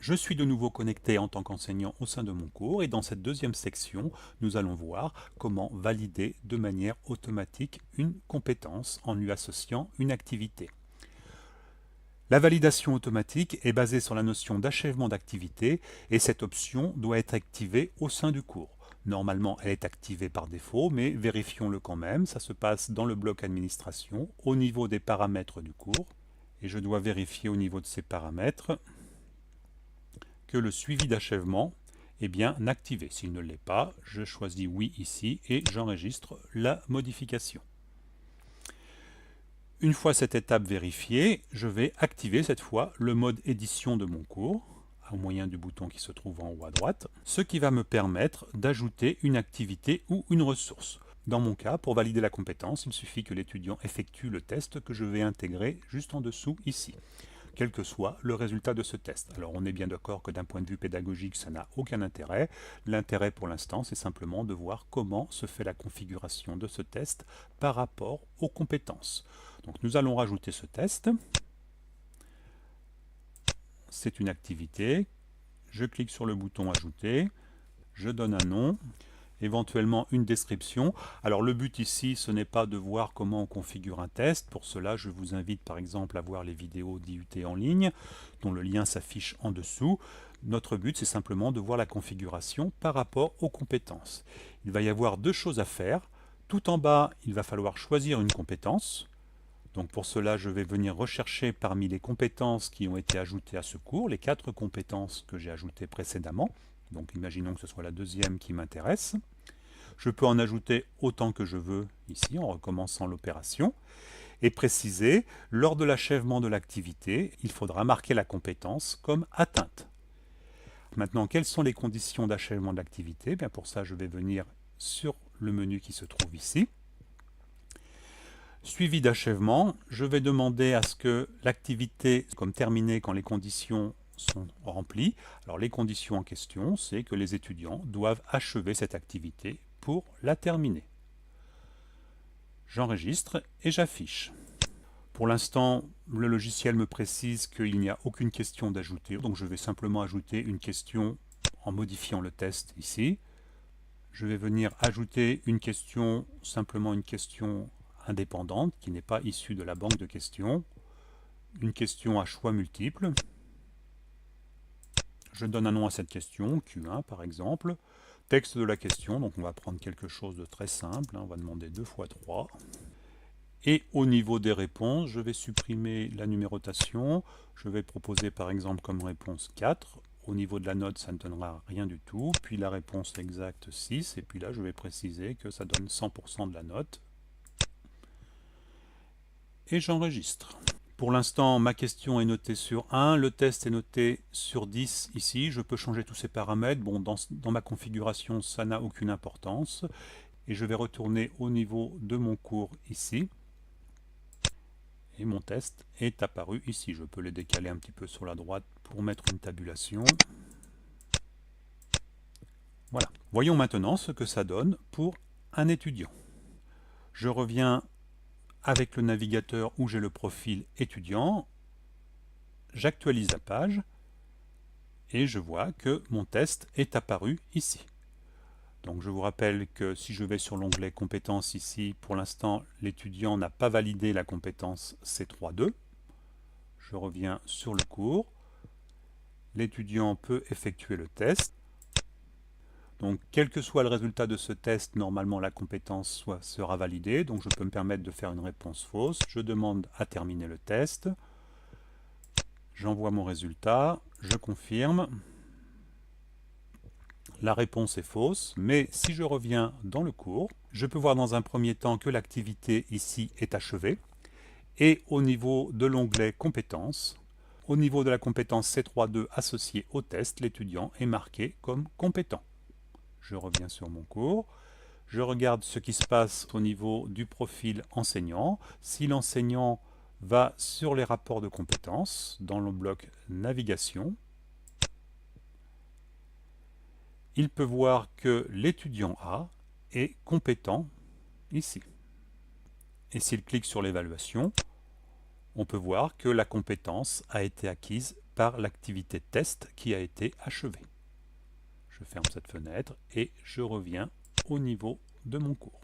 Je suis de nouveau connecté en tant qu'enseignant au sein de mon cours et dans cette deuxième section, nous allons voir comment valider de manière automatique une compétence en lui associant une activité. La validation automatique est basée sur la notion d'achèvement d'activité et cette option doit être activée au sein du cours. Normalement, elle est activée par défaut, mais vérifions-le quand même. Ça se passe dans le bloc administration, au niveau des paramètres du cours. Et je dois vérifier au niveau de ces paramètres que le suivi d'achèvement est bien activé. S'il ne l'est pas, je choisis oui ici et j'enregistre la modification. Une fois cette étape vérifiée, je vais activer cette fois le mode édition de mon cours au moyen du bouton qui se trouve en haut à droite, ce qui va me permettre d'ajouter une activité ou une ressource. Dans mon cas, pour valider la compétence, il suffit que l'étudiant effectue le test que je vais intégrer juste en dessous ici, quel que soit le résultat de ce test. Alors on est bien d'accord que d'un point de vue pédagogique, ça n'a aucun intérêt. L'intérêt pour l'instant, c'est simplement de voir comment se fait la configuration de ce test par rapport aux compétences. Donc nous allons rajouter ce test. C'est une activité. Je clique sur le bouton ajouter. Je donne un nom. Éventuellement une description. Alors le but ici, ce n'est pas de voir comment on configure un test. Pour cela, je vous invite par exemple à voir les vidéos d'IUT en ligne, dont le lien s'affiche en dessous. Notre but, c'est simplement de voir la configuration par rapport aux compétences. Il va y avoir deux choses à faire. Tout en bas, il va falloir choisir une compétence. Donc pour cela, je vais venir rechercher parmi les compétences qui ont été ajoutées à ce cours, les 4 compétences que j'ai ajoutées précédemment. Donc imaginons que ce soit la deuxième qui m'intéresse. Je peux en ajouter autant que je veux ici en recommençant l'opération et préciser, lors de l'achèvement de l'activité, il faudra marquer la compétence comme atteinte. Maintenant, quelles sont les conditions d'achèvement de l'activité? Bien, pour ça, je vais venir sur le menu qui se trouve ici. Suivi d'achèvement, je vais demander à ce que l'activité soit comme terminée quand les conditions sont remplies. Alors les conditions en question, c'est que les étudiants doivent achever cette activité pour la terminer. J'enregistre et j'affiche. Pour l'instant, le logiciel me précise qu'il n'y a aucune question d'ajouter, donc je vais simplement ajouter une question en modifiant le test ici. Je vais venir ajouter une question, simplement une question indépendante qui n'est pas issue de la banque de questions, une question à choix multiples. Je donne un nom à cette question, Q1 par exemple. Texte de la question, donc on va prendre quelque chose de très simple, on va demander 2 fois 3. Et au niveau des réponses, je vais supprimer la numérotation. Je vais proposer par exemple comme réponse 4. Au niveau de la note, ça ne donnera rien du tout. Puis la réponse exacte 6. Et puis là, je vais préciser que ça donne 100% de la note. Et j'enregistre. Pour l'instant, ma question est notée sur 1, le test est noté sur 10 ici. Je peux changer tous ces paramètres. Bon, dans ma configuration, ça n'a aucune importance. Et je vais retourner au niveau de mon cours ici. Et mon test est apparu ici. Je peux le décaler un petit peu sur la droite pour mettre une tabulation. Voilà. Voyons maintenant ce que ça donne pour un étudiant. Je reviens avec le navigateur où j'ai le profil étudiant. J'actualise la page et je vois que mon test est apparu ici. Donc je vous rappelle que si je vais sur l'onglet compétences ici, pour l'instant l'étudiant n'a pas validé la compétence C3.2. Je reviens sur le cours. L'étudiant peut effectuer le test. Donc quel que soit le résultat de ce test, normalement la compétence sera validée. Donc je peux me permettre de faire une réponse fausse. Je demande à terminer le test. J'envoie mon résultat. Je confirme. La réponse est fausse, mais si je reviens dans le cours, je peux voir dans un premier temps que l'activité ici est achevée. Et au niveau de l'onglet compétences, au niveau de la compétence C3.2 associée au test, l'étudiant est marqué comme compétent. Je reviens sur mon cours. Je regarde ce qui se passe au niveau du profil enseignant. Si l'enseignant va sur les rapports de compétences, dans le bloc navigation, il peut voir que l'étudiant A est compétent ici. Et s'il clique sur l'évaluation, on peut voir que la compétence a été acquise par l'activité test qui a été achevée. Je ferme cette fenêtre et je reviens au niveau de mon cours.